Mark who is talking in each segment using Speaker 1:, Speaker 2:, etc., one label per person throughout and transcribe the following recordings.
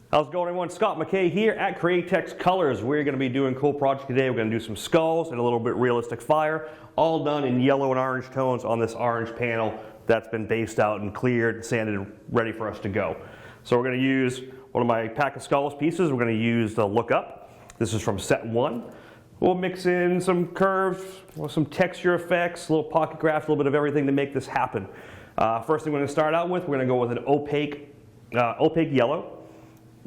Speaker 1: How's it going, everyone? Scott McKay here at Createx Colors. We're going to be doing a cool project today. We're going to do some skulls and a little bit realistic fire, all done in yellow and orange tones on this orange panel that's been based out and cleared and sanded, ready for us to go. So we're going to use one of my pack of skulls pieces. We're going to use the Look Up. This is from set 1. We'll mix in some curves, some texture effects, a little pocket graphs, a little bit of everything to make this happen. First thing we're going to start out with, we're going to go with an opaque yellow.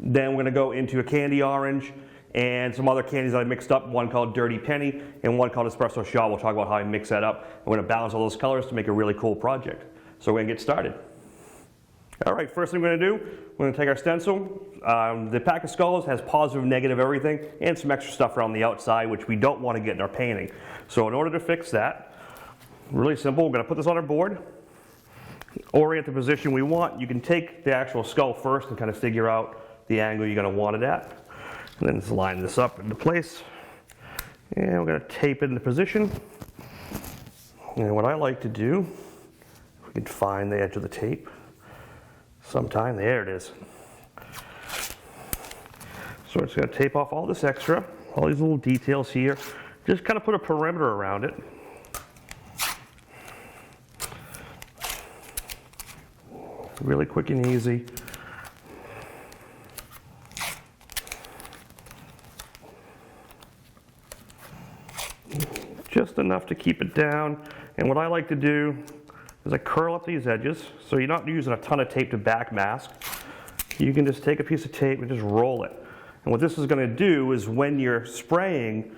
Speaker 1: Then we're going to go into a candy orange and some other candies that I mixed up, one called Dirty Penny and one called Espresso Shot. We'll talk about how I mix that up. We're going to balance all those colors to make a really cool project. So we're going to get started. All right, first thing we're going to do, we're going to take our stencil. The pack of skulls has positive, negative, everything, and some extra stuff around the outside, which we don't want to get in our painting. So in order to fix that, really simple, we're going to put this on our board, orient the position we want. You can take the actual skull first and kind of figure out the angle you're going to want it at. And then just line this up into place. And we're going to tape it into position. And what I like to do, if we can find the edge of the tape, sometime, there it is. So we're just going to tape off all this extra, all these little details here. Just kind of put a perimeter around it. Really quick and easy. Just enough to keep it down. And what I like to do is I curl up these edges, so you're not using a ton of tape to back mask. You can just take a piece of tape and just roll it. And what this is going to do is when you're spraying,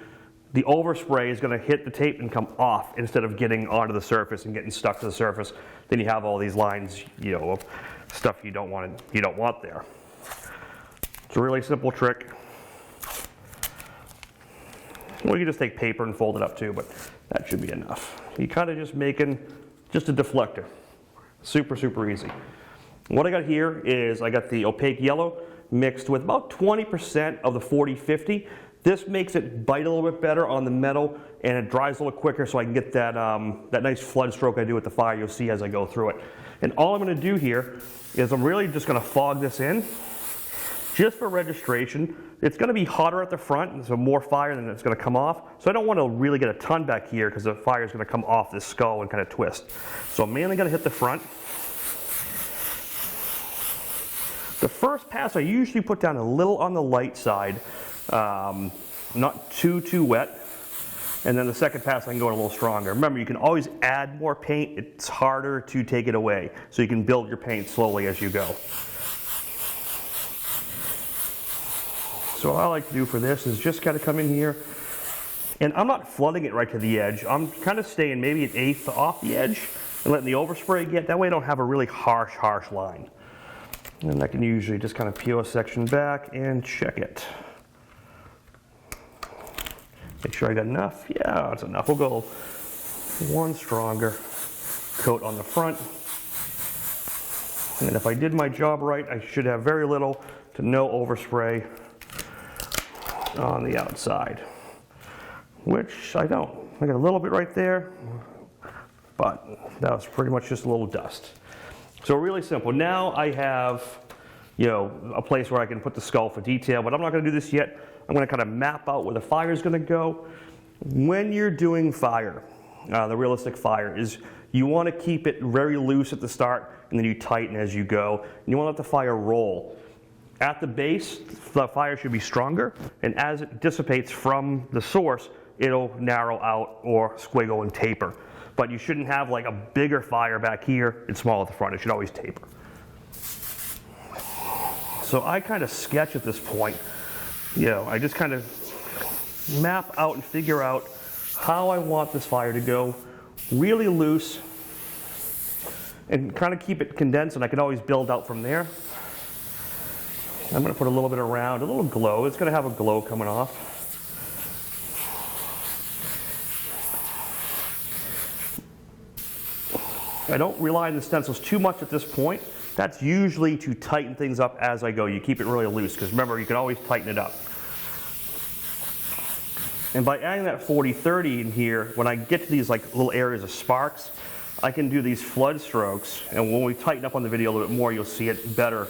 Speaker 1: the overspray is going to hit the tape and come off instead of getting onto the surface and getting stuck to the surface. Then you have all these lines, of stuff you don't want there. It's a really simple trick. Well, you can just take paper and fold it up too, but that should be enough. You're kind of just making just a deflector. Super, super easy. What I got here is I got the opaque yellow mixed with about 20% of the 40-50. This makes it bite a little bit better on the metal and it dries a little quicker so I can get that, that nice flood stroke I do with the fire you'll see as I go through it. And all I'm going to do here is I'm really just going to fog this in just for registration. It's going to be hotter at the front, so more fire than it's going to come off. So I don't want to really get a ton back here because the fire is going to come off this skull and kind of twist. So I'm mainly going to hit the front. The first pass I usually put down a little on the light side, not too wet. And then the second pass I can go a little stronger. Remember, you can always add more paint. It's harder to take it away. So you can build your paint slowly as you go. So what I like to do for this is just kind of come in here, and I'm not flooding it right to the edge. I'm kind of staying maybe an eighth off the edge and letting the overspray get. That way I don't have a really harsh line. And I can usually just kind of peel a section back and check it. Make sure I got enough. Yeah, that's enough. We'll go one stronger coat on the front. And if I did my job right, I should have very little to no overspray on the outside, which I don't. I got a little bit right there, but that was pretty much just a little dust. So really simple. Now I have, a place where I can put the skull for detail, but I'm not going to do this yet. I'm going to kind of map out where the fire is going to go. When you're doing fire, the realistic fire is you want to keep it very loose at the start, and then you tighten as you go. And you want to let the fire roll. At the base, the fire should be stronger, and as it dissipates from the source, it'll narrow out or squiggle and taper. But you shouldn't have like a bigger fire back here and small at the front. It should always taper. So I kind of sketch at this point. I just kind of map out and figure out how I want this fire to go. Really loose, and kind of keep it condensed, and I can always build out from there. I'm going to put a little bit around, a little glow. It's going to have a glow coming off. I don't rely on the stencils too much at this point. That's usually to tighten things up as I go. You keep it really loose because remember, you can always tighten it up. And by adding that 40-30 in here, when I get to these like little areas of sparks, I can do these flood strokes. And when we tighten up on the video a little bit more, you'll see it better.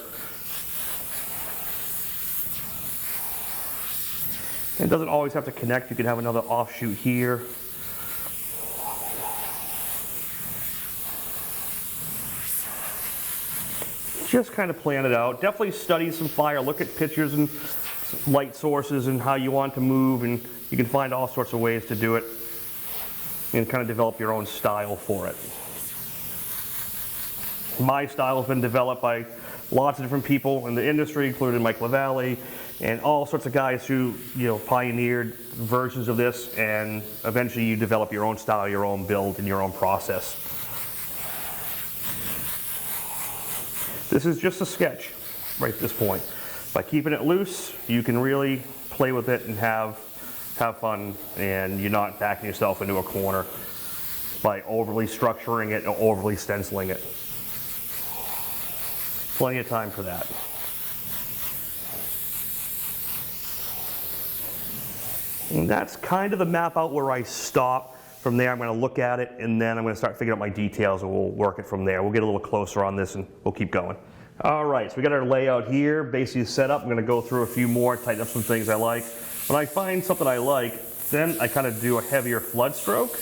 Speaker 1: It doesn't always have to connect. You can have another offshoot here. Just kind of plan it out. Definitely study some fire. Look at pictures and light sources and how you want to move, and you can find all sorts of ways to do it and kind of develop your own style for it. My style has been developed by lots of different people in the industry, including Mike LaValle and all sorts of guys who, you know, pioneered versions of this, and eventually you develop your own style, your own build, and your own process. This is just a sketch right at this point. By keeping it loose, you can really play with it and have fun, and you're not backing yourself into a corner by overly structuring it or overly stenciling it. Plenty of time for that. And that's kind of the map out where I stop. From there, I'm going to look at it, and then I'm going to start figuring out my details, and we'll work it from there. We'll get a little closer on this, and we'll keep going. All right, so we got our layout here, basically set up. I'm going to go through a few more, tighten up some things I like. When I find something I like, then I kind of do a heavier flood stroke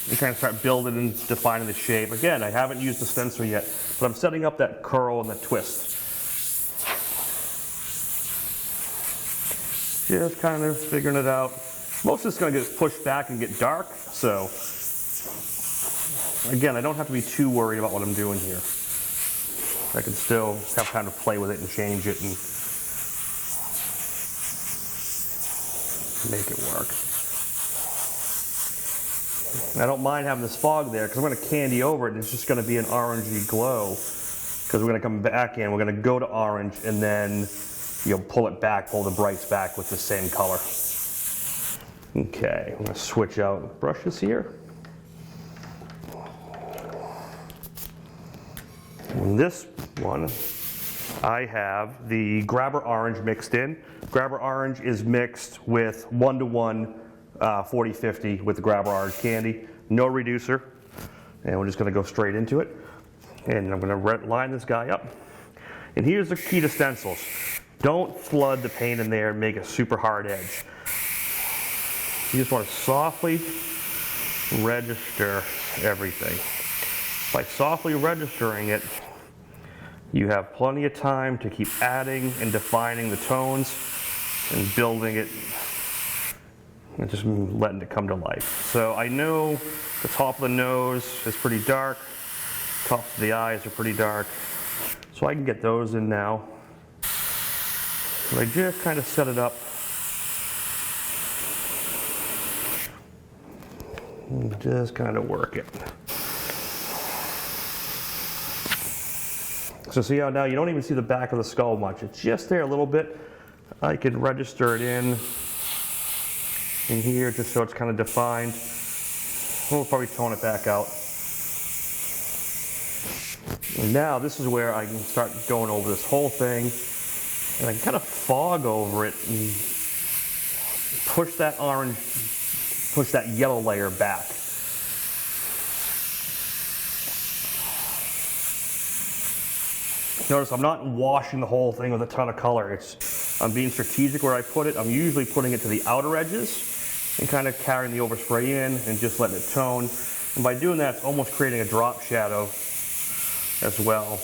Speaker 1: and kind of start building and defining the shape. Again, I haven't used the stencil yet, but I'm setting up that curl and the twist. Just kind of figuring it out. Most of it's going to get pushed back and get dark, so again, I don't have to be too worried about what I'm doing here. I can still have time to play with it and change it and make it work. I don't mind having this fog there because I'm going to candy over it and it's just going to be an orangey glow, because we're going to come back in, we're going to go to orange, and then you'll pull it back, pull the brights back with the same color. Okay, I'm going to switch out brushes here. In this one, I have the Grabber Orange mixed in. Grabber Orange is mixed with 1:1 40-50 with the Grabber Orange candy. No reducer. And we're just going to go straight into it. And I'm going to line this guy up. And here's the key to stencils. Don't flood the paint in there and make a super hard edge. You just want to softly register everything. By softly registering it, you have plenty of time to keep adding and defining the tones and building it and just letting it come to life. So I know the top of the nose is pretty dark, top of the eyes are pretty dark, so I can get those in now. So I just kind of set it up and just kind of work it. So see how now you don't even see the back of the skull much. It's just there a little bit. I can register it in here just so it's kind of defined. We'll probably tone it back out. And now this is where I can start going over this whole thing, and I can kind of fog over it and push that orange, push that yellow layer back. Notice I'm not washing the whole thing with a ton of color. I'm being strategic where I put it. I'm usually putting it to the outer edges and kind of carrying the overspray in and just letting it tone. And by doing that, it's almost creating a drop shadow as well.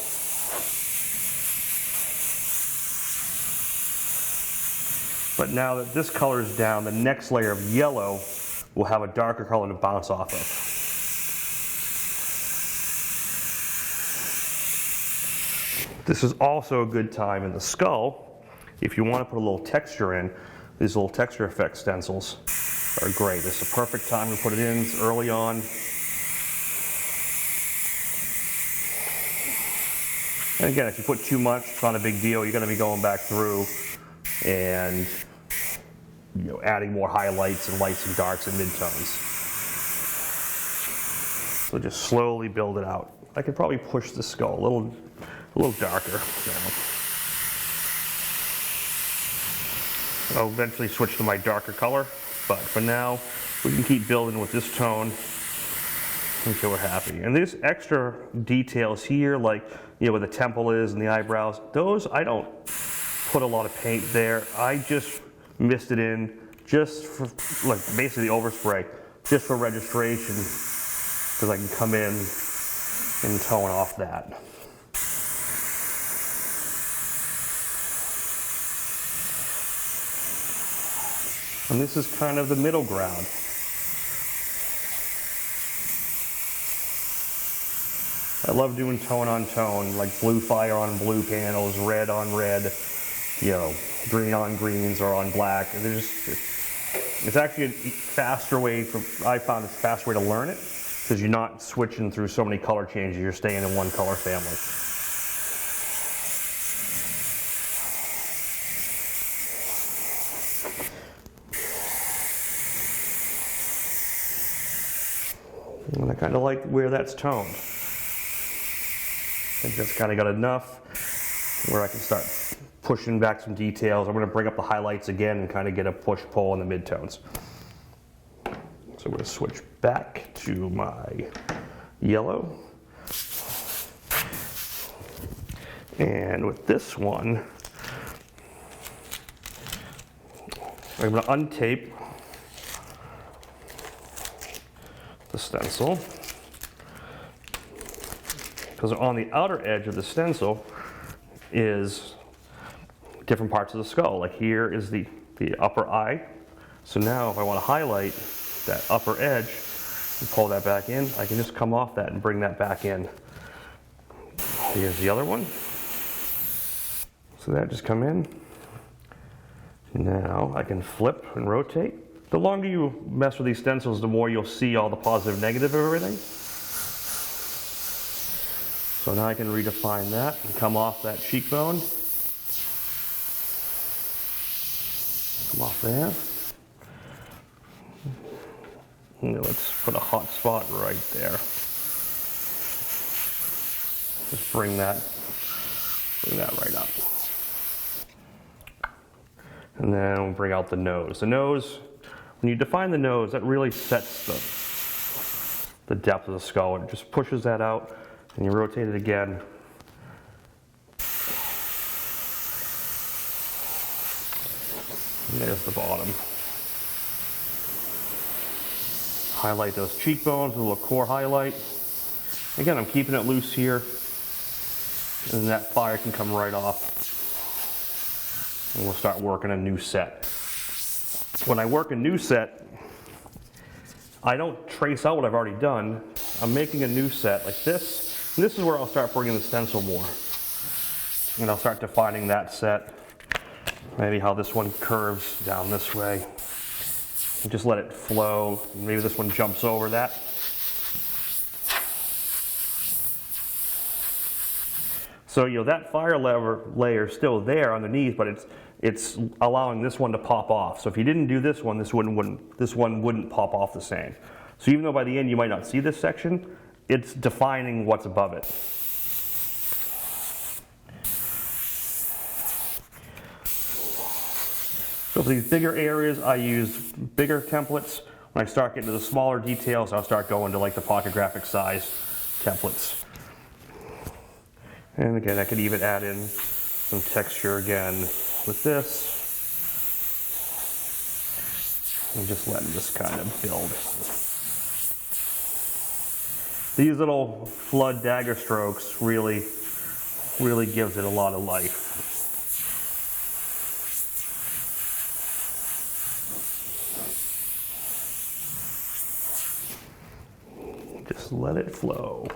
Speaker 1: But now that this color is down, the next layer of yellow will have a darker color to bounce off of. This is also a good time in the skull if you want to put a little texture in. These little texture effect stencils are great. This is a perfect time to put it in. It's early on. And again, if you put too much, it's not a big deal. You're going to be going back through and adding more highlights and lights and darks and midtones. So just slowly build it out. I could probably push the skull a little darker now. I'll eventually switch to my darker color, but for now, we can keep building with this tone until we're happy. And there's extra details here, like where the temple is and the eyebrows. Those, I don't put a lot of paint there. I just mist it in just for, like, basically overspray, just for registration, because I can come in and tone off that. And this is kind of the middle ground. I love doing tone on tone, like blue fire on blue panels, red on red, you know, green on greens or on black. It's actually a faster way I found it's a faster way to learn it, because you're not switching through so many color changes, you're staying in one color family. And I kind of like where that's toned. I think that's kind of got enough where I can start pushing back some details. I'm going to bring up the highlights again and kind of get a push-pull in the midtones. So I'm going to switch back to my yellow. And with this one, I'm going to untape the stencil, because on the outer edge of the stencil is different parts of the skull. Like here is the upper eye. So now if I want to highlight that upper edge and pull that back in, I can just come off that and bring that back in. Here's the other one. So that just come in. Now I can flip and rotate. The longer you mess with these stencils, the more you'll see all the positive, negative of everything. So now I can redefine that and come off that cheekbone. Come off there. And let's put a hot spot right there. Just bring that right up. And then we'll bring out the nose. The nose, when you define the nose, that really sets the depth of the skull. It just pushes that out, and you rotate it again. And there's the bottom. Highlight those cheekbones with a little core highlight. Again, I'm keeping it loose here, and that fire can come right off. And we'll start working a new set. When I work a new set, I don't trace out what I've already done. I'm making a new set like this. And this is where I'll start bringing the stencil more. And I'll start defining that set. Maybe how this one curves down this way. And just let it flow. Maybe this one jumps over that. So, you know, that fire layer is still there underneath, but it's allowing this one to pop off. So if you didn't do this one wouldn't pop off the same. So even though by the end you might not see this section, it's defining what's above it. So for these bigger areas, I use bigger templates. When I start getting to the smaller details, I'll start going to like the pocket graphic size templates. And again, I could even add in some texture again with this. And just letting this kind of build. These little flood dagger strokes really gives it a lot of life. Just let it flow.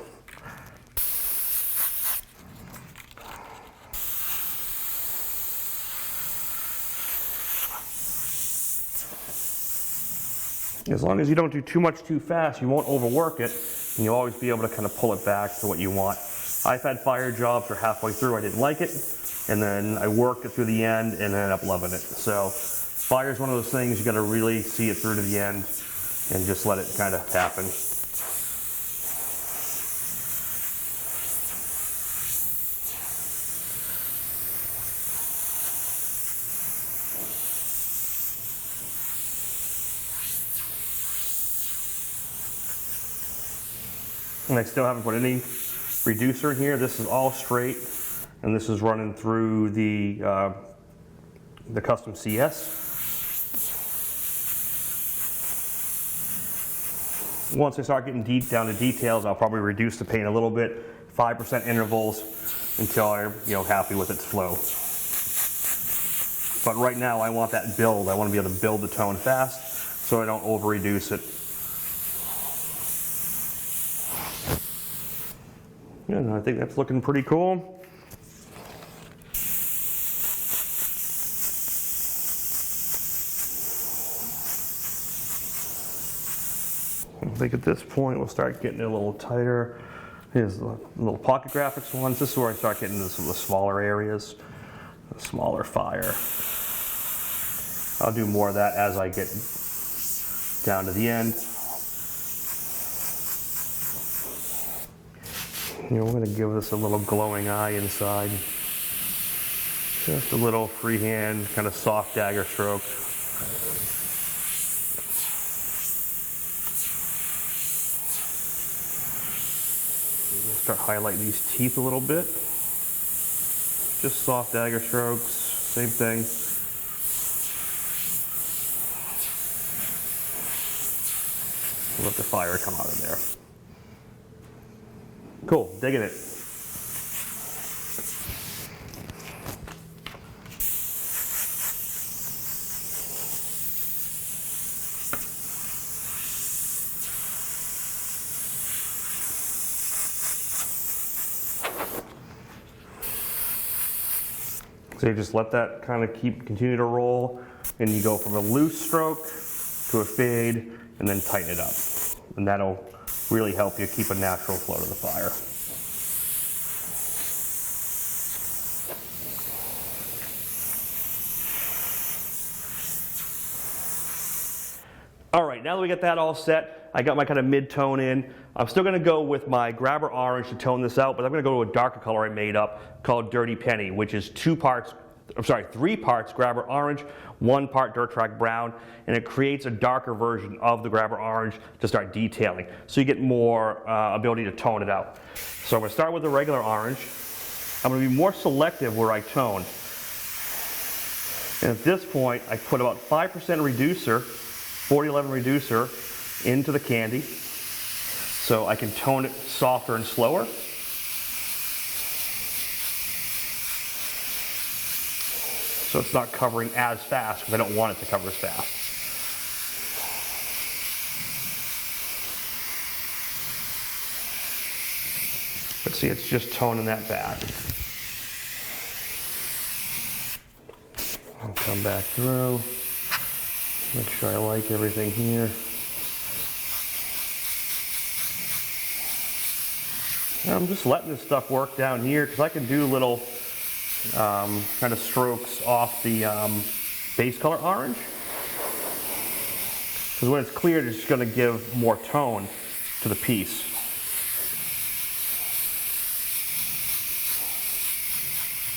Speaker 1: As long as you don't do too much too fast, you won't overwork it, and you'll always be able to kind of pull it back to what you want. I've had fire jobs where halfway through I didn't like it, and then I worked it through the end and ended up loving it. So fire is one of those things you got to really see it through to the end and just let it kind of happen. And I still haven't put any reducer in here. This is all straight, and this is running through the custom CS. once I start getting deep down to details, I'll probably reduce the paint a little bit, 5% intervals, until I'm happy with its flow. But right now I want that build. I want to be able to build the tone fast so I don't over reduce it. Yeah, I think that's looking pretty cool. I think at this point we'll start getting it a little tighter. Here's the little pocket graphics ones. This is where I start getting into some of the smaller areas, the smaller fire. I'll do more of that as I get down to the end. We're going to give this a little glowing eye inside. Just a little freehand, kind of soft dagger stroke. We'll start highlighting these teeth a little bit. Just soft dagger strokes, same thing. Let the fire come out of there. Cool, digging it. So you just let that kind of continue to roll, and you go from a loose stroke to a fade, and then tighten it up. And that'll really help you keep a natural flow to the fire. All right, now that we got that all set, I got my kind of mid-tone in. I'm still gonna go with my grabber orange to tone this out, but I'm gonna go to a darker color I made up called Dirty Penny, which is 3 parts grabber orange, 1 part dirt track brown, and it creates a darker version of the grabber orange to start detailing. So you get more ability to tone it out. So I'm gonna start with the regular orange. I'm gonna be more selective where I tone. And at this point, I put about 5% reducer, 4011 reducer, into the candy. So I can tone it softer and slower. So it's not covering as fast because I don't want it to cover as fast. But see, it's just toning that back. I'll come back through, make sure I like everything here. I'm just letting this stuff work down here because I can do little kind of strokes off the base color orange. Because when it's cleared, it's just going to give more tone to the piece.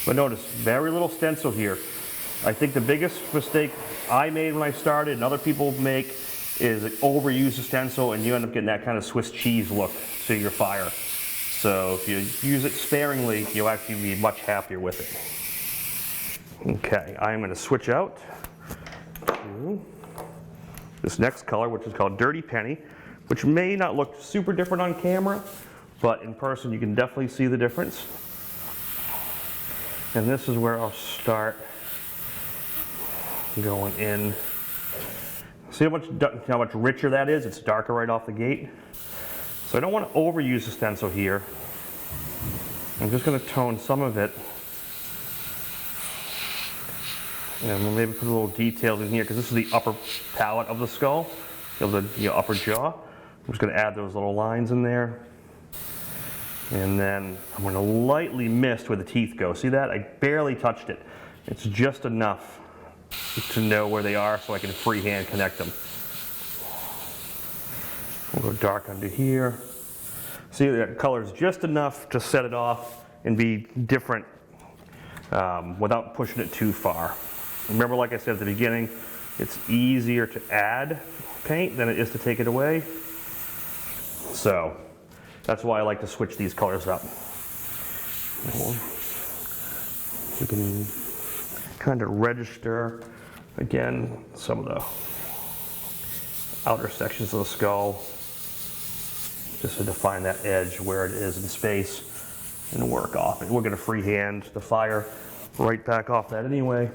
Speaker 1: But notice, very little stencil here. I think the biggest mistake I made when I started, and other people make, is overuse the stencil and you end up getting that kind of Swiss cheese look to your fire. So if you use it sparingly, you'll actually be much happier with it. Okay, I'm going to switch out to this next color, which is called Dirty Penny, which may not look super different on camera, but in person you can definitely see the difference. And this is where I'll start going in. See how much richer that is? It's darker right off the gate. So I don't want to overuse the stencil here. I'm just going to tone some of it. And we'll maybe put a little details in here because this is the upper palate of the skull, of the upper jaw. I'm just going to add those little lines in there. And then I'm going to lightly mist where the teeth go. See that? I barely touched it. It's just enough to know where they are so I can freehand connect them. We'll go dark under here. See, the color's just enough to set it off and be different without pushing it too far. Remember, like I said at the beginning, it's easier to add paint than it is to take it away. So that's why I like to switch these colors up. You can kind of register, again, some of the outer sections of the skull. just to define that edge where it is in space and work off it. We're going to freehand the fire right back off that anyway.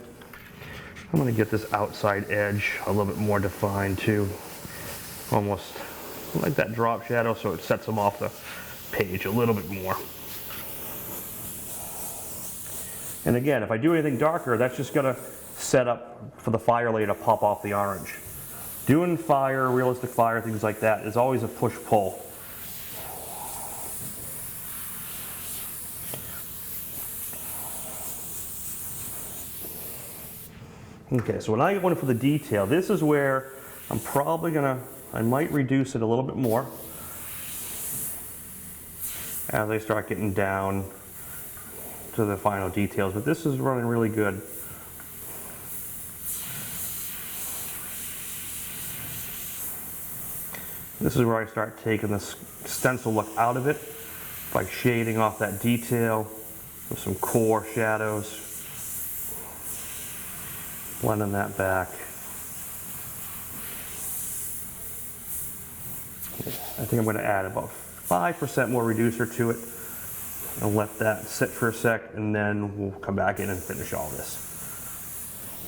Speaker 1: I'm going to get this outside edge a little bit more defined too, almost like that drop shadow, so it sets them off the page a little bit more. And again, if I do anything darker, that's just going to set up for the fire layer to pop off the orange. Doing fire, realistic fire, things like that is always a push-pull. Okay, so when I go in for the detail, this is where I'm probably I might reduce it a little bit more as I start getting down to the final details, but this is running really good. This is where I start taking this stencil look out of it by shading off that detail with some core shadows, blending that back. I think I'm going to add about 5% more reducer to it. I'll let that sit for a sec, and then we'll come back in and finish all this.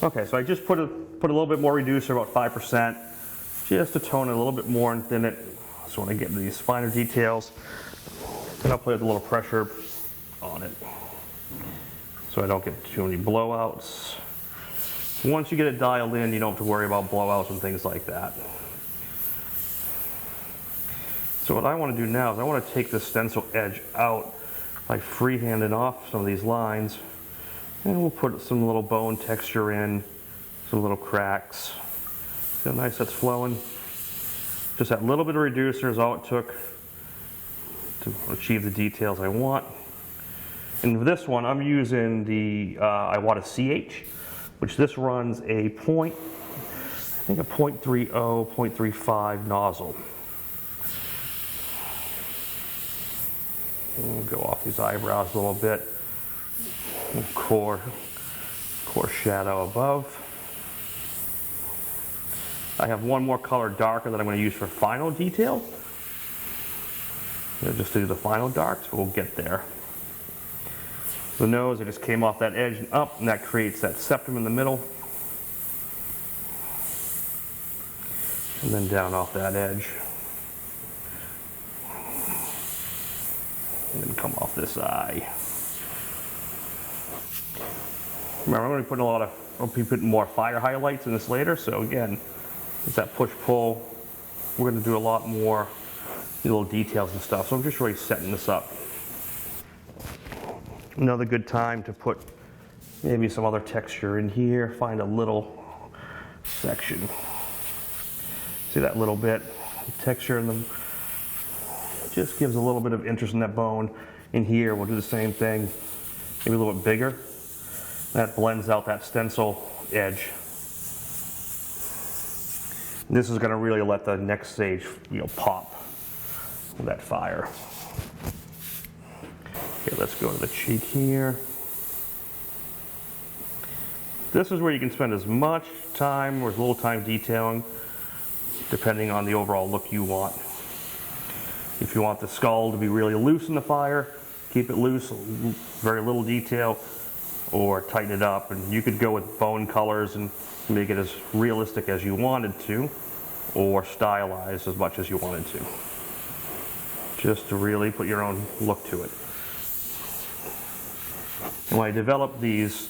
Speaker 1: Okay, so I just put a little bit more reducer, about 5%, just to tone it a little bit more and thin it. So when I get into these finer details, then I'll play with a little pressure on it, so I don't get too many blowouts. Once you get it dialed in, you don't have to worry about blowouts and things like that. So what I want to do now is I want to take the stencil edge out by freehanding off some of these lines, and we'll put some little bone texture in, some little cracks. See how nice that's flowing? Just that little bit of reducer is all it took to achieve the details I want. And for this one, I'm using the Iwata CH, which this runs a 0.30, 0.35 nozzle. We'll go off these eyebrows a little bit. Core shadow above. I have one more color darker that I'm going to use for final detail. Just to do the final darks, but we'll get there. The nose, I just came off that edge and up, and that creates that septum in the middle. And then down off that edge. And then come off this eye. Remember, I'm going to be putting I'll be putting more fire highlights in this later, so again, it's that push-pull. We're going to do a lot more little details and stuff, so I'm just really setting this up. Another good time to put maybe some other texture in here, find a little section. See that little bit of texture in them? Just gives a little bit of interest in that bone. In here, we'll do the same thing, maybe a little bit bigger. That blends out that stencil edge. This is going to really let the next stage, pop with that fire. Okay, let's go to the cheek here. This is where you can spend as much time or as little time detailing, depending on the overall look you want. If you want the skull to be really loose in the fire, keep it loose, very little detail, or tighten it up. And you could go with bone colors and make it as realistic as you wanted to, or stylized as much as you wanted to. Just to really put your own look to it. And when I developed these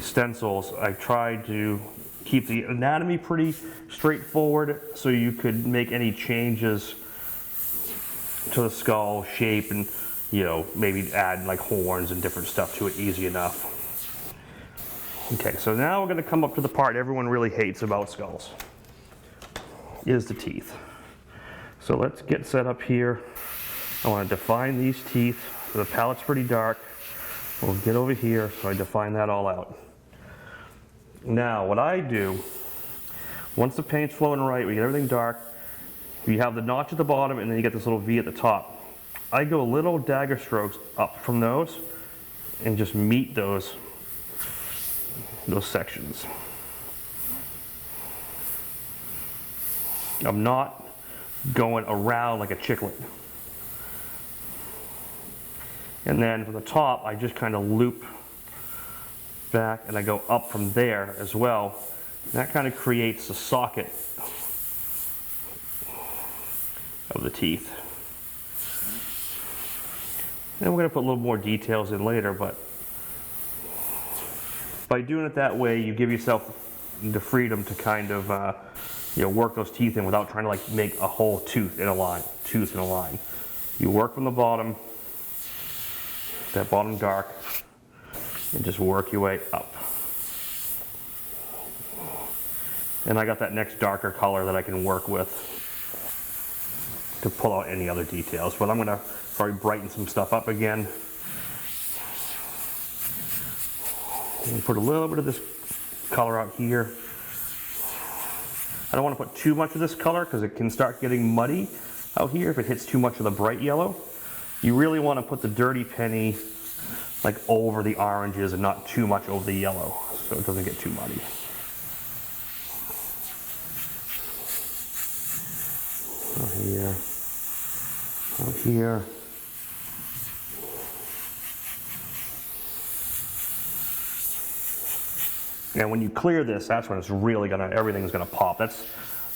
Speaker 1: stencils, I tried to keep the anatomy pretty straightforward so you could make any changes to the skull shape and maybe add like horns and different stuff to it easy enough. Okay, so now we're going to come up to the part everyone really hates about skulls, is the teeth. So let's get set up here. I want to define these teeth. The palette's pretty dark. We'll get over here, so I define that all out. Now, what I do, once the paint's flowing right, we get everything dark, you have the notch at the bottom, and then you get this little V at the top. I go little dagger strokes up from those, and just meet those sections. I'm not going around like a chiclet. And then from the top, I just kind of loop back and I go up from there as well. And that kind of creates the socket of the teeth. And we're going to put a little more details in later, but by doing it that way, you give yourself the freedom to kind of work those teeth in without trying to like make a whole tooth in a line. You work from the bottom, that bottom dark, and just work your way up. And I got that next darker color that I can work with to pull out any other details, but I'm going to probably brighten some stuff up again. And put a little bit of this color out here. I don't want to put too much of this color because it can start getting muddy out here if it hits too much of the bright yellow. You really want to put the dirty penny like over the oranges and not too much over the yellow so it doesn't get too muddy. Out here, out here. And when you clear this, that's when it's really everything's gonna pop. That's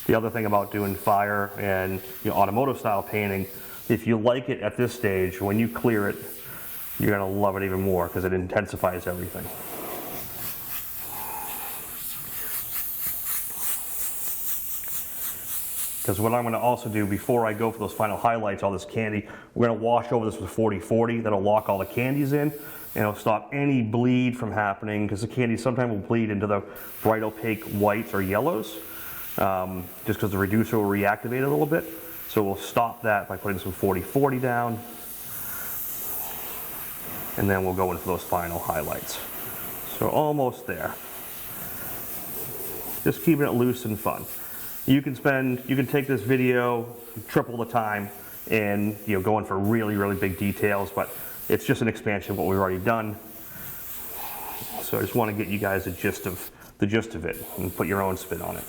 Speaker 1: the other thing about doing fire and automotive style painting. If you like it at this stage, when you clear it, you're gonna love it even more because it intensifies everything. Because what I'm going to also do before I go for those final highlights, all this candy, we're going to wash over this with 40-40. That'll lock all the candies in, and it'll stop any bleed from happening, because the candy sometimes will bleed into the bright opaque whites or yellows, just because the reducer will reactivate a little bit. So we'll stop that by putting some 40-40 down, and then we'll go in for those final highlights. So almost there. Just keeping it loose and fun. You can take this video, triple the time, and go in for really, really big details, but it's just an expansion of what we've already done. So I just want to get you guys the gist of it and put your own spin on it.